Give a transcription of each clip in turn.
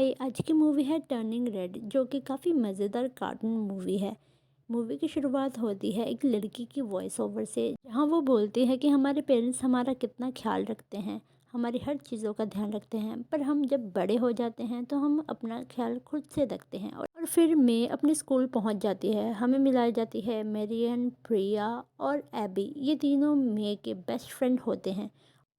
हाय। आज की मूवी है टर्निंग रेड, जो कि काफ़ी मज़ेदार कार्टून मूवी है। मूवी की शुरुआत होती है एक लड़की की वॉइस ओवर से, जहाँ वो बोलती है कि हमारे पेरेंट्स हमारा कितना ख्याल रखते हैं, हमारी हर चीज़ों का ध्यान रखते हैं, पर हम जब बड़े हो जाते हैं तो हम अपना ख्याल खुद से रखते हैं। और फिर मैं अपने स्कूल पहुंच जाती है। हमें मिलाई जाती है मेरियन, प्रिया और एबी। ये तीनों मे के बेस्ट फ्रेंड होते हैं,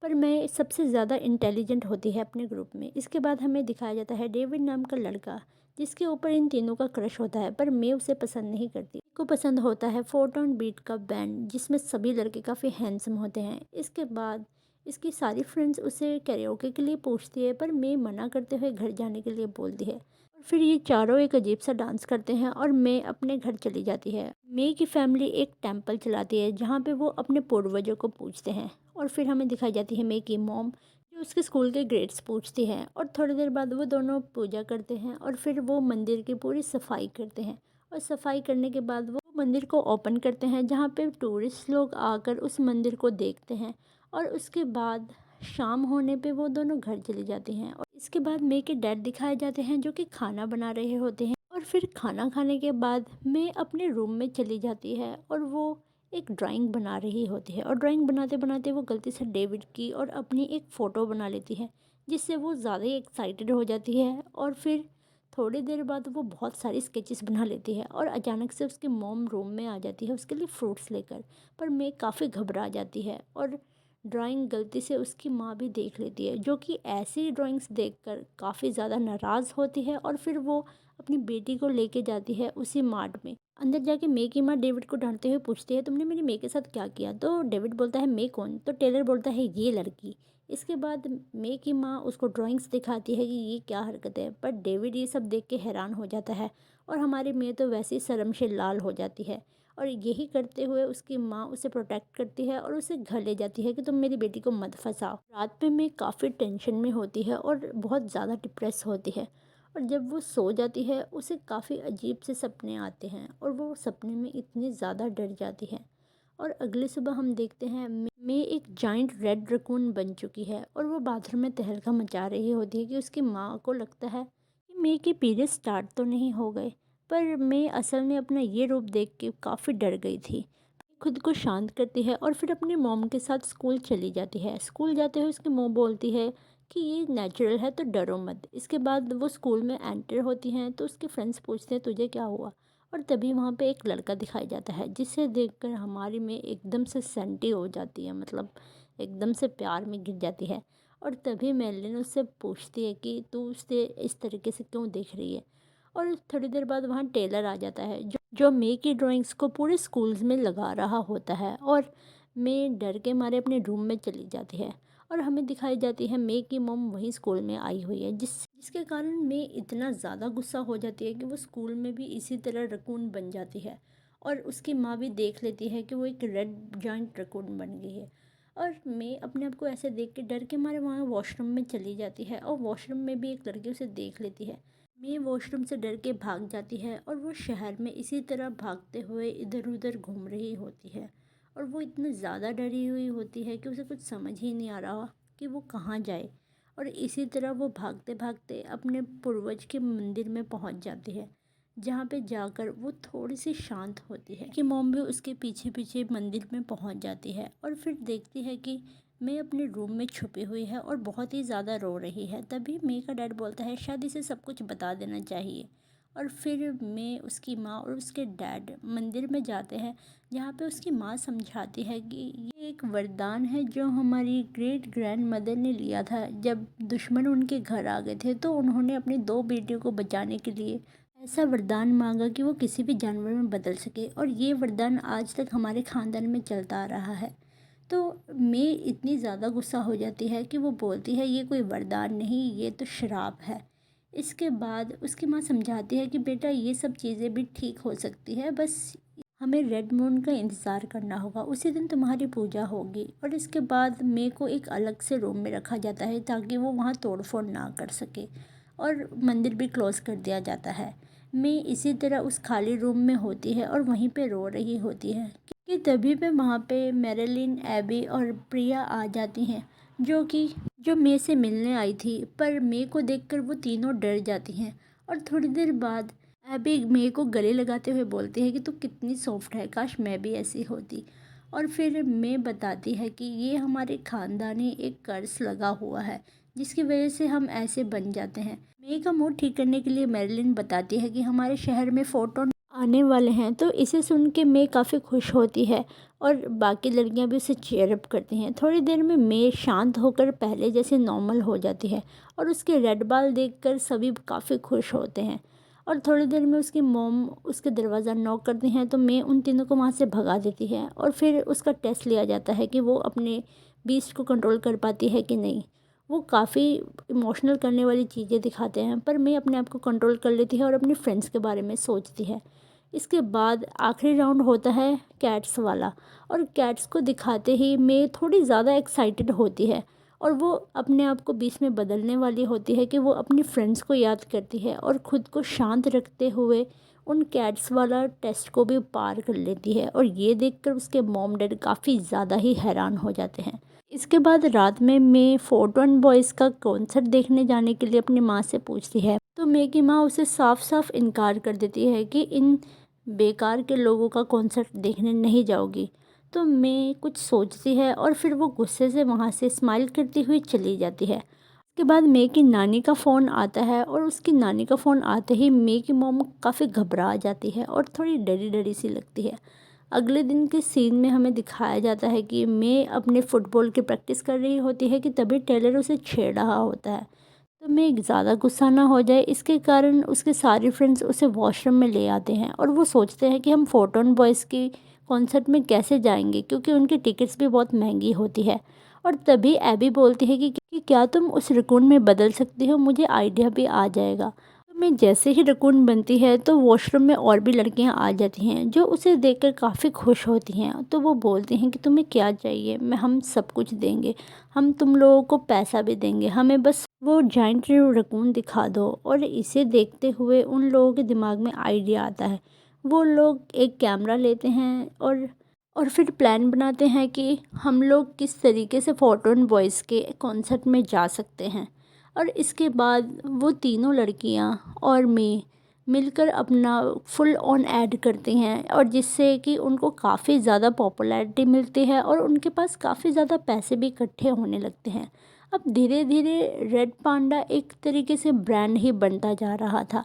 पर मैं सबसे ज़्यादा इंटेलिजेंट होती है अपने ग्रुप में। इसके बाद हमें दिखाया जाता है डेविड नाम का लड़का, जिसके ऊपर इन तीनों का क्रश होता है, पर मैं उसे पसंद नहीं करती। को पसंद होता है फोर्टोन बीट का बैंड, जिसमें सभी लड़के काफ़ी हैंडसम होते हैं। इसके बाद इसकी सारी फ्रेंड्स उसे कैरियोके के लिए पूछती है, पर मैं मना करते हुए घर जाने के लिए बोलती है। और फिर ये चारों एक अजीब सा डांस करते हैं और मैं अपने घर चली जाती है। मे की फैमिली एक टेंपल चलाती है, जहाँ पे वो अपने पूर्वजों को पूछते हैं। और फिर हमें दिखाई जाती है मे की मॉम, जो उसके स्कूल के ग्रेड्स पूछती है। और थोड़ी देर बाद वो दोनों पूजा करते हैं और फिर वो मंदिर की पूरी सफाई करते हैं। और सफाई करने के बाद वो मंदिर को ओपन करते हैं, जहाँ पे टूरिस्ट लोग आकर उस मंदिर को देखते हैं। और उसके बाद शाम होने पे वो दोनों घर चली जाती हैं। और इसके बाद मे के डैड दिखाए जाते हैं, जो कि खाना बना रहे होते हैं। और फिर खाना खाने के बाद मैं अपने रूम में चली जाती है और वो एक ड्राइंग बना रही होती है। और ड्राइंग बनाते बनाते वो गलती से डेविड की और अपनी एक फ़ोटो बना लेती है, जिससे वो ज़्यादा ही एक्साइटेड हो जाती है। और फिर थोड़ी देर बाद वो बहुत सारी स्केचेस बना लेती है और अचानक से उसकी मॉम रूम में आ जाती है उसके लिए फ्रूट्स लेकर। पर मैं काफ़ी घबरा जाती है और ड्राइंग गलती से उसकी माँ भी देख लेती है, जो कि ऐसी ड्राइंग्स देखकर काफ़ी ज़्यादा नाराज़ होती है। और फिर वो अपनी बेटी को लेके जाती है उसी मार्ट में। अंदर जाके मे की माँ डेविड को डांटते हुए पूछती है, तुमने मेरी मे के साथ क्या किया? तो डेविड बोलता है, मे कौन? तो टेलर बोलता है, ये लड़की। इसके बाद मे की माँ उसको ड्राइंग्स दिखाती है कि ये क्या हरकत है, पर डेविड ये सब देख के हैरान हो जाता है। और हमारी मे तो वैसे ही शर्म से लाल हो जाती है। और यही करते हुए उसकी माँ उसे प्रोटेक्ट करती है और उसे घर ले जाती है कि तुम मेरी बेटी को मत फंसाओ। रात में मैं काफ़ी टेंशन में होती है और बहुत ज़्यादा डिप्रेस होती है। और जब वो सो जाती है उसे काफ़ी अजीब से सपने आते हैं और वो सपने में इतनी ज़्यादा डर जाती है। और अगली सुबह हम देखते हैं मैं एक जाइंट रेड रकून बन चुकी है और वो बाथरूम में तहलका मचा रही होती है कि उसकी माँ को लगता है कि मैं के पीरियड स्टार्ट तो नहीं हो गए। पर मैं असल में अपना ये रूप देख के काफ़ी डर गई थी। खुद को शांत करती है और फिर अपनी मॉम के साथ स्कूल चली जाती है। स्कूल जाते हुए उसकी मॉम बोलती है कि ये नेचुरल है, तो डरो मत। इसके बाद वो स्कूल में एंटर होती हैं तो उसके फ्रेंड्स पूछते हैं, तुझे क्या हुआ? और तभी वहाँ पे एक लड़का दिखाई जाता है, जिसे देखकर हमारी में एकदम से सेंटी हो जाती है, मतलब एकदम से प्यार में गिर जाती है। और तभी मेलिन उससे पूछती है कि तू उसे इस तरीके से क्यों देख रही है? और थोड़ी देर बाद वहाँ टेलर आ जाता है, जो मे की ड्राइंग्स को पूरे स्कूल्स में लगा रहा होता है। और मैं डर के मारे अपने रूम में चली जाती है। और हमें दिखाई जाती है मे की मॉम वहीं स्कूल में आई हुई है, जिसके कारण मे इतना ज़्यादा गुस्सा हो जाती है कि वो स्कूल में भी इसी तरह रकून बन जाती है। और उसकी माँ भी देख लेती है कि वो एक रेड जॉइंट रकून बन गई है। और मैं अपने आप को ऐसे देख के डर के मारे वहाँ वॉशरूम में चली जाती है और वॉशरूम में भी एक लड़की उसे देख लेती है। मैं वॉशरूम से डर के भाग जाती है और वो शहर में इसी तरह भागते हुए इधर उधर घूम रही होती है। और वो इतनी ज़्यादा डरी हुई होती है कि उसे कुछ समझ ही नहीं आ रहा कि वो कहाँ जाए। और इसी तरह वो भागते भागते अपने पूर्वज के मंदिर में पहुंच जाती है, जहाँ पे जाकर वो थोड़ी सी शांत होती है कि मॉम भी उसके पीछे पीछे मंदिर में पहुंच जाती है। और फिर देखती है कि मैं अपने रूम में छुपी हुई है और बहुत ही ज़्यादा रो रही है। तभी मे का डैड बोलता है, शायद इसे सब कुछ बता देना चाहिए। और फिर मैं, उसकी माँ और उसके डैड मंदिर में जाते हैं, जहाँ पे उसकी माँ समझाती है कि ये एक वरदान है जो हमारी ग्रेट ग्रैंड मदर ने लिया था। जब दुश्मन उनके घर आ गए थे तो उन्होंने अपनी दो बेटियों को बचाने के लिए ऐसा वरदान मांगा कि वो किसी भी जानवर में बदल सके। और ये वरदान आज तक हमारे ख़ानदान में चलता आ रहा है। तो मैं इतनी ज़्यादा गुस्सा हो जाती है कि वो बोलती है, ये कोई वरदान नहीं, ये तो श्राप है। इसके बाद उसकी माँ समझाती है कि बेटा, ये सब चीज़ें भी ठीक हो सकती है, बस हमें रेड मून का इंतज़ार करना होगा, उसी दिन तुम्हारी पूजा होगी। और इसके बाद मे को एक अलग से रूम में रखा जाता है ताकि वो वहाँ तोड़ फोड़ ना कर सके। और मंदिर भी क्लोज़ कर दिया जाता है। मे इसी तरह उस खाली रूम में होती है और वहीं पे रो रही होती है कि तभी पे वहाँ पे मैरिलिन, एबी और प्रिया आ जाती हैं, जो कि जो मे से मिलने आई थी, पर मे को देखकर वो तीनों डर जाती हैं। और थोड़ी देर बाद एबी मे को गले लगाते हुए बोलती है कि तू कितनी सॉफ्ट है, काश मैं भी ऐसी होती। और फिर मे बताती है कि ये हमारे खानदानी एक कर्ज लगा हुआ है, जिसकी वजह से हम ऐसे बन जाते हैं। मे का मूड ठीक करने के लिए मैरिलिन बताती है कि हमारे शहर में फोटो आने वाले हैं, तो इसे सुन के मे काफ़ी खुश होती है और बाकी लड़कियां भी उसे चीयर अप करती हैं। थोड़ी देर में मे शांत होकर पहले जैसे नॉर्मल हो जाती है और उसके रेड बाल देखकर सभी काफ़ी खुश होते हैं। और थोड़ी देर में उसकी मॉम उसके दरवाज़ा नॉक करती हैं, तो मे उन तीनों को वहाँ से भगा देती है और फिर उसका टेस्ट लिया जाता है कि वो अपने बीस्ट को कंट्रोल कर पाती है कि नहीं। वो काफ़ी इमोशनल करने वाली चीज़ें दिखाते हैं, पर मे अपने आप को कंट्रोल कर लेती है और अपने फ्रेंड्स के बारे में सोचती है। इसके बाद आखिरी राउंड होता है कैट्स वाला, और कैट्स को दिखाते ही मैं थोड़ी ज़्यादा एक्साइटेड होती है और वो अपने आप को बीच में बदलने वाली होती है कि वो अपनी फ्रेंड्स को याद करती है और ख़ुद को शांत रखते हुए उन कैट्स वाला टेस्ट को भी पार कर लेती है। और ये देखकर उसके मॉम डैड काफ़ी ज़्यादा ही हैरान हो जाते हैं। इसके बाद रात में मैं फोर्ट वन बॉयज़ का कॉन्सर्ट देखने जाने के लिए अपनी माँ से पूछती है, तो मैं की माँ उसे साफ साफ इनकार कर देती है कि इन बेकार के लोगों का कॉन्सर्ट देखने नहीं जाओगी। तो मैं कुछ सोचती है और फिर वो गुस्से से वहाँ से स्माइल करती हुई चली जाती है। उसके बाद मे की नानी का फ़ोन आता है और उसकी नानी का फ़ोन आते ही मे की मोम काफ़ी घबरा जाती है और थोड़ी डरी डरी सी लगती है। अगले दिन के सीन में हमें दिखाया जाता है कि मे अपने फुटबॉल की प्रैक्टिस कर रही होती है कि तभी टेलर उसे छेड़ रहा होता है। तो मैं ज़्यादा गुस्सा ना हो जाए, इसके कारण उसके सारे फ्रेंड्स उसे वॉशरूम में ले आते हैं और वो सोचते हैं कि हम फोटोन बॉयज़ की कॉन्सर्ट में कैसे जाएंगे, क्योंकि उनकी टिकट्स भी बहुत महंगी होती है। और तभी एबी बोलती है कि क्या तुम उस रकून में बदल सकती हो, मुझे आइडिया भी आ जाएगा। तो मैं जैसे ही रकून बनती है तो वॉशरूम में और भी लड़कियां आ जाती हैं जो उसे देखकर काफ़ी खुश होती हैं। तो वो बोलती हैं कि तुम्हें क्या चाहिए, हम सब कुछ देंगे, हम तुम लोगों को पैसा भी देंगे, हमें बस वो जाइंट रकून दिखा दो। और इसे देखते हुए उन लोगों के दिमाग में आइडिया आता है। वो लोग एक कैमरा लेते हैं और फिर प्लान बनाते हैं कि हम लोग किस तरीके से फोर्टून बॉयज़ के कॉन्सर्ट में जा सकते हैं। और इसके बाद वो तीनों लड़कियां और मैं मिलकर अपना फुल ऑन ऐड करती हैं, और जिससे कि उनको काफ़ी ज़्यादा पॉपुलैरिटी मिलती है और उनके पास काफ़ी ज़्यादा पैसे भी इकट्ठे होने लगते हैं। अब धीरे धीरे रेड पांडा एक तरीके से ब्रांड ही बनता जा रहा था,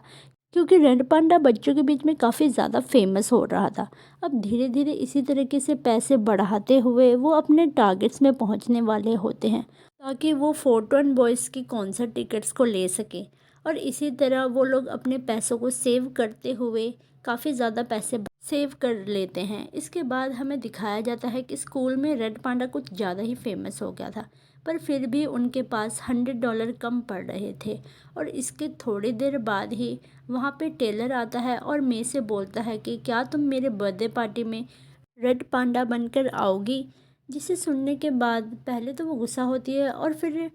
क्योंकि रेड पांडा बच्चों के बीच में काफ़ी ज़्यादा फेमस हो रहा था। अब धीरे धीरे इसी तरीके से पैसे बढ़ाते हुए वो अपने टारगेट्स में पहुंचने वाले होते हैं, ताकि वो फोर्टून बॉयज़ की कॉन्सर्ट टिकट्स को ले सकें। और इसी तरह वो लोग अपने पैसों को सेव करते हुए काफ़ी ज़्यादा पैसे सेव कर लेते हैं। इसके बाद हमें दिखाया जाता है कि स्कूल में रेड पांडा कुछ ज़्यादा ही फेमस हो गया था, पर फिर भी उनके पास $100 कम पड़ रहे थे। और इसके थोड़ी देर बाद ही वहाँ पे टेलर आता है और मे से बोलता है कि क्या तुम मेरे बर्थडे पार्टी में रेड पांडा बनकर आओगी। जिसे सुनने के बाद पहले तो वो गुस्सा होती है और फिर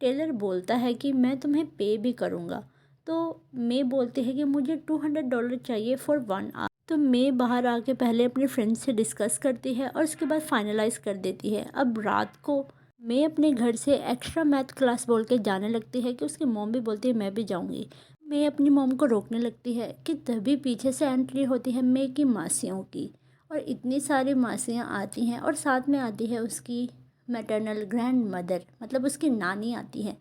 टेलर बोलता है कि मैं तुम्हें पे भी करूँगा। तो मे बोलती है कि मुझे $200 चाहिए फॉर 1 आवर। तो मे बाहर आके पहले अपने फ्रेंड से डिस्कस करती है और उसके बाद फाइनलाइज कर देती है। अब रात को मैं अपने घर से एक्स्ट्रा मैथ क्लास बोल के जाने लगती है कि उसकी मॉम भी बोलती है मैं भी जाऊंगी। मैं अपनी मॉम को रोकने लगती है कि तभी पीछे से एंट्री होती है मैं की मासियों की। और इतनी सारी मासियाँ आती हैं और साथ में आती है उसकी मैटरनल ग्रैंड मदर, मतलब उसकी नानी आती है।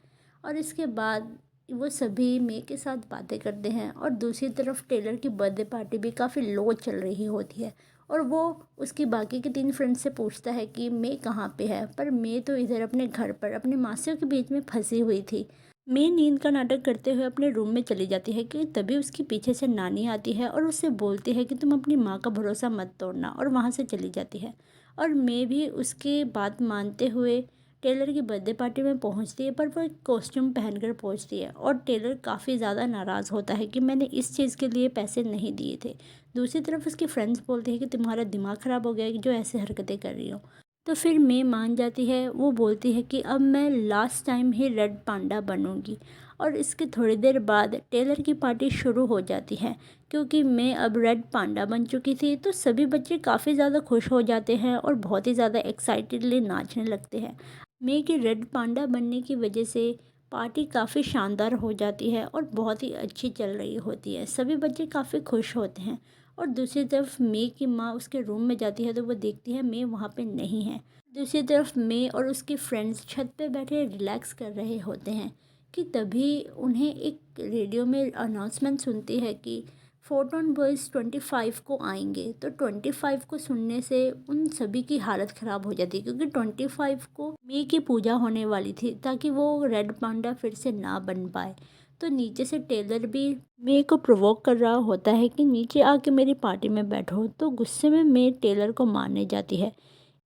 और इसके बाद वो सभी मे के साथ बातें करते हैं और दूसरी तरफ टेलर की बर्थडे पार्टी भी काफ़ी लो चल रही होती है। और वो उसकी बाकी के 3 फ्रेंड्स से पूछता है कि मैं कहाँ पे है, पर मैं तो इधर अपने घर पर अपने मासियों के बीच में फंसी हुई थी। मैं नींद का नाटक करते हुए अपने रूम में चली जाती है कि तभी उसके पीछे से नानी आती है और उससे बोलती है कि तुम अपनी माँ का भरोसा मत तोड़ना, और वहाँ से चली जाती है। और मैं भी उसकी बात मानते हुए टेलर की बर्थडे पार्टी में पहुंचती है, पर वो एक कॉस्ट्यूम पहनकर पहुंचती है और टेलर काफ़ी ज़्यादा नाराज़ होता है कि मैंने इस चीज़ के लिए पैसे नहीं दिए थे। दूसरी तरफ उसकी फ्रेंड्स बोलते हैं कि तुम्हारा दिमाग ख़राब हो गया है कि जो ऐसे हरकतें कर रही हो। तो फिर मैं मान जाती है, वो बोलती है कि अब मैं लास्ट टाइम ही रेड पांडा बनूंगी। और इसके थोड़ी देर बाद टेलर की पार्टी शुरू हो जाती है, क्योंकि मैं अब रेड पांडा बन चुकी थी। तो सभी बच्चे काफ़ी ज़्यादा खुश हो जाते हैं और बहुत ही ज़्यादा एक्साइटेडली नाचने लगते हैं। मे के रेड पांडा बनने की वजह से पार्टी काफ़ी शानदार हो जाती है और बहुत ही अच्छी चल रही होती है। सभी बच्चे काफ़ी खुश होते हैं और दूसरी तरफ मे की माँ उसके रूम में जाती है तो वो देखती है मे वहाँ पे नहीं है। दूसरी तरफ मे और उसके फ्रेंड्स छत पे बैठे रिलैक्स कर रहे होते हैं कि तभी उन्हें एक रेडियो में अनाउंसमेंट सुनती है कि फोटोन बॉयज़ 25 को आएंगे। तो 25 को सुनने से उन सभी की हालत ख़राब हो जाती है क्योंकि 25 को मे की पूजा होने वाली थी ताकि वो रेड पांडा फिर से ना बन पाए। तो नीचे से टेलर भी मे को प्रोवोक कर रहा होता है कि नीचे आके मेरी पार्टी में बैठो। तो गुस्से में मे टेलर को मारने जाती है।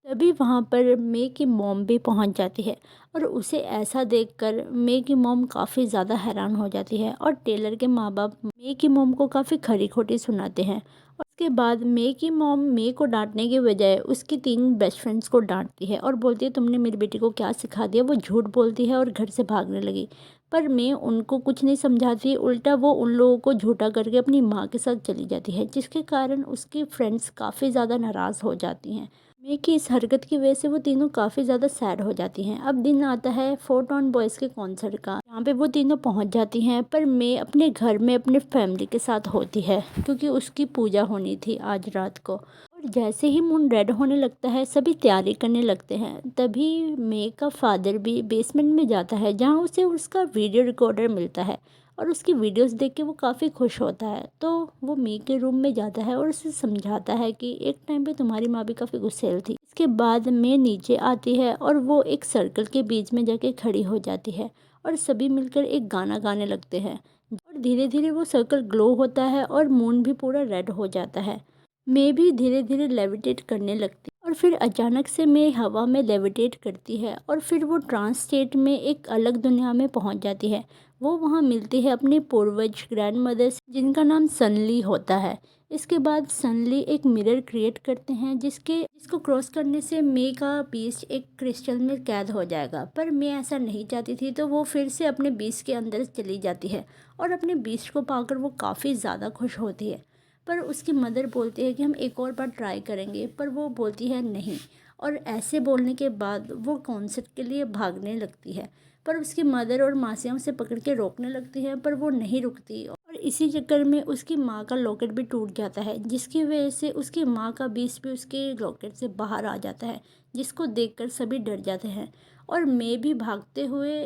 तभी वहाँ पर मे की मॉम भी पहुँच जाती है और उसे ऐसा देखकर मे की मॉम काफ़ी ज़्यादा हैरान हो जाती है और टेलर के माँ बाप मे की मॉम को काफ़ी खरी खोटी सुनाते हैं। और उसके बाद मे की मॉम मे को डांटने के बजाय उसकी 3 बेस्ट फ्रेंड्स को डांटती है और बोलती है तुमने मेरी बेटी को क्या सिखा दिया। वो झूठ बोलती है और घर से भागने लगी। पर मे उनको कुछ नहीं समझाती, उल्टा वो उन लोगों को झूठा करके अपनी माँ के साथ चली जाती है, जिसके कारण उसकी फ्रेंड्स काफ़ी ज़्यादा नाराज़ हो जाती हैं। मे की इस हरकत की वजह से वो तीनों काफ़ी ज़्यादा सैड हो जाती हैं। अब दिन आता है फोर्टॉन बॉयज़ के कॉन्सर्ट का, यहाँ पे वो तीनों पहुँच जाती हैं। पर मे अपने घर में अपने फैमिली के साथ होती है क्योंकि उसकी पूजा होनी थी आज रात को। और जैसे ही मून रेड होने लगता है सभी तैयारी करने लगते हैं। तभी मे का फादर भी बेसमेंट में जाता है जहाँ उसे उसका वीडियो रिकॉर्डर मिलता है और उसकी वीडियोस देख के वो काफ़ी खुश होता है। तो वो मे के रूम में जाता है और उसे समझाता है कि एक टाइम पे तुम्हारी माँ भी काफ़ी गुस्सैल थी। इसके बाद मे नीचे आती है और वो एक सर्कल के बीच में जाके खड़ी हो जाती है और सभी मिलकर एक गाना गाने लगते हैं और धीरे धीरे वो सर्कल ग्लो होता है और मून भी पूरा रेड हो जाता है। मे भी धीरे धीरे लेविटेट करने लगती है और फिर अचानक से मे हवा में लेविटेट करती है और फिर वो ट्रांस स्टेट में एक अलग दुनिया में पहुंच जाती है। वो वहाँ मिलती है अपने पूर्वज ग्रैंड मदर से जिनका नाम सनली होता है। इसके बाद सनली एक मिरर क्रिएट करते हैं जिसको क्रॉस करने से मे का बीस्ट एक क्रिस्टल में कैद हो जाएगा। पर मे ऐसा नहीं चाहती थी तो वो फिर से अपने बीस्ट के अंदर चली जाती है और अपने बीस्ट को पाकर वो काफ़ी ज़्यादा खुश होती है। पर उसकी मदर बोलती है कि हम एक और बार ट्राई करेंगे, पर वो बोलती है नहीं। और ऐसे बोलने के बाद वो कॉन्सर्ट के लिए भागने लगती है। पर उसकी मदर और मासियाँ उसे पकड़ के रोकने लगती हैं पर वो नहीं रुकती और इसी चक्कर में उसकी माँ का लॉकेट भी टूट जाता है, जिसकी वजह से उसकी माँ का बीस भी उसके लॉकेट से बाहर आ जाता है, जिसको देखकर सभी डर जाते हैं। और मैं भी भागते हुए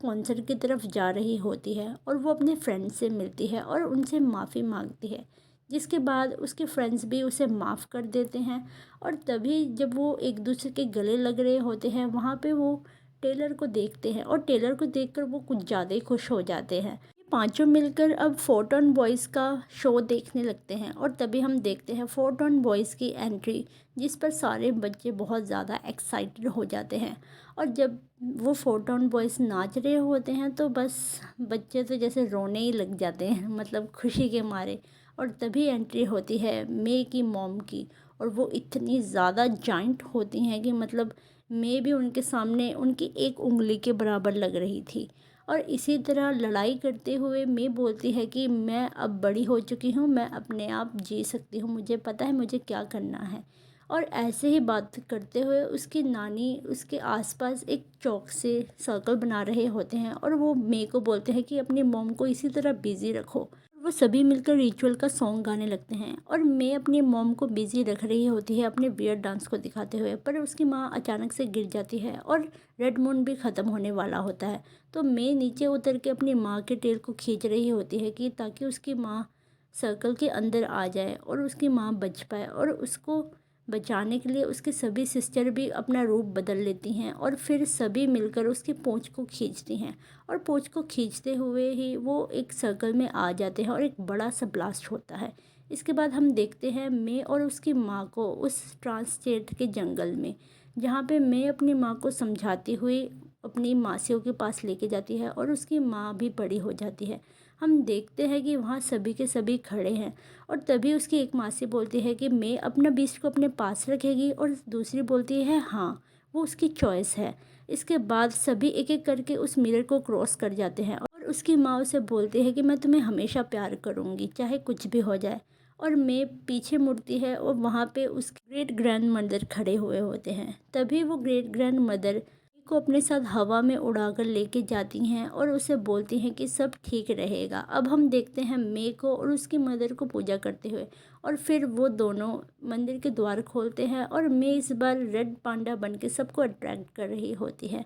कॉन्सर्ट की तरफ जा रही होती है और वो अपने फ्रेंड से मिलती है और उनसे माफ़ी मांगती है, जिसके बाद उसके फ्रेंड्स भी उसे माफ़ कर देते हैं। और तभी जब वो एक दूसरे के गले लग रहे होते हैं वहाँ पे वो टेलर को देखते हैं और टेलर को देखकर वो कुछ ज़्यादा ही खुश हो जाते हैं। ये पांचों मिलकर अब फोर्टॉन बॉयज़ का शो देखने लगते हैं और तभी हम देखते हैं फोर्टॉन बॉयज़ की एंट्री, जिस पर सारे बच्चे बहुत ज़्यादा एक्साइटेड हो जाते हैं। और जब वो फोर्टॉन बॉयज़ नाच रहे होते हैं तो बस बच्चे तो जैसे रोने ही लग जाते हैं, मतलब खुशी के मारे। और तभी एंट्री होती है मे की मॉम की और वो इतनी ज़्यादा जाइंट होती हैं कि मतलब मैं भी उनके सामने उनकी एक उंगली के बराबर लग रही थी। और इसी तरह लड़ाई करते हुए मैं बोलती है कि मैं अब बड़ी हो चुकी हूँ, मैं अपने आप जी सकती हूँ, मुझे पता है मुझे क्या करना है। और ऐसे ही बात करते हुए उसकी नानी उसके आसपास एक चौक से सर्कल बना रहे होते हैं और वो मे को बोलते हैं कि अपनी मॉम को इसी तरह बिज़ी रखो। वो सभी मिलकर रिचुअल का सॉन्ग गाने लगते हैं और मैं अपनी मॉम को बिजी रख रही होती है अपने वियर्ड डांस को दिखाते हुए, पर उसकी माँ अचानक से गिर जाती है और रेड मून भी ख़त्म होने वाला होता है। तो मैं नीचे उतर के अपनी माँ के टेल को खींच रही होती है कि ताकि उसकी माँ सर्कल के अंदर आ जाए और उसकी माँ बच पाए। और उसको बचाने के लिए उसके सभी सिस्टर भी अपना रूप बदल लेती हैं और फिर सभी मिलकर उसकी पूँछ को खींचती हैं और पूँछ को खींचते हुए ही वो एक सर्कल में आ जाते हैं और एक बड़ा सा ब्लास्ट होता है। इसके बाद हम देखते हैं मैं और उसकी माँ को उस ट्रांस स्टेट के जंगल में, जहाँ पे मैं अपनी माँ को समझाती हुई अपनी मासियों के पास लेके जाती है और उसकी माँ भी बड़ी हो जाती है। हम देखते हैं कि वहाँ सभी के सभी खड़े हैं और तभी उसकी एक मासी बोलती है कि मैं अपना बीस्ट को अपने पास रखेगी और दूसरी बोलती है हाँ, वो उसकी चॉइस है। इसके बाद सभी एक एक करके उस मिरर को क्रॉस कर जाते हैं और उसकी माँ उसे बोलती है कि मैं तुम्हें हमेशा प्यार करूँगी चाहे कुछ भी हो जाए। और मैं पीछे मुड़ती है और वहाँ पे उसके ग्रेट ग्रैंड मदर खड़े हुए होते हैं। तभी वो ग्रेट ग्रैंड मदर को अपने साथ हवा में उड़ाकर लेके जाती हैं और उसे बोलती हैं कि सब ठीक रहेगा। अब हम देखते हैं मे को और उसकी मदर को पूजा करते हुए, और फिर वो दोनों मंदिर के द्वार खोलते हैं और मे इस बार रेड पांडा बन के सबको अट्रैक्ट कर रही होती है।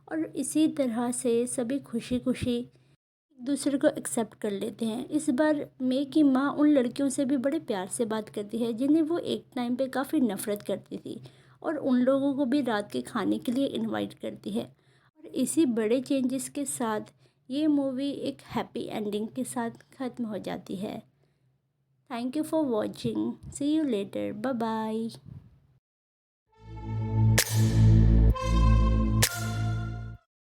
और इसी तरह से सभी खुशी खुशी एक दूसरे को एक्सेप्ट कर लेते हैं। इस बार मे की माँ उन लड़कियों से भी बड़े प्यार से बात करती है जिन्हें वो एक टाइम पे काफ़ी नफ़रत करती थी, और उन लोगों को भी रात के खाने के लिए इनवाइट करती है। और इसी बड़े चेंजेस के साथ ये मूवी एक हैप्पी एंडिंग के साथ ख़त्म हो जाती है। Thank you for watching, see you later, bye bye.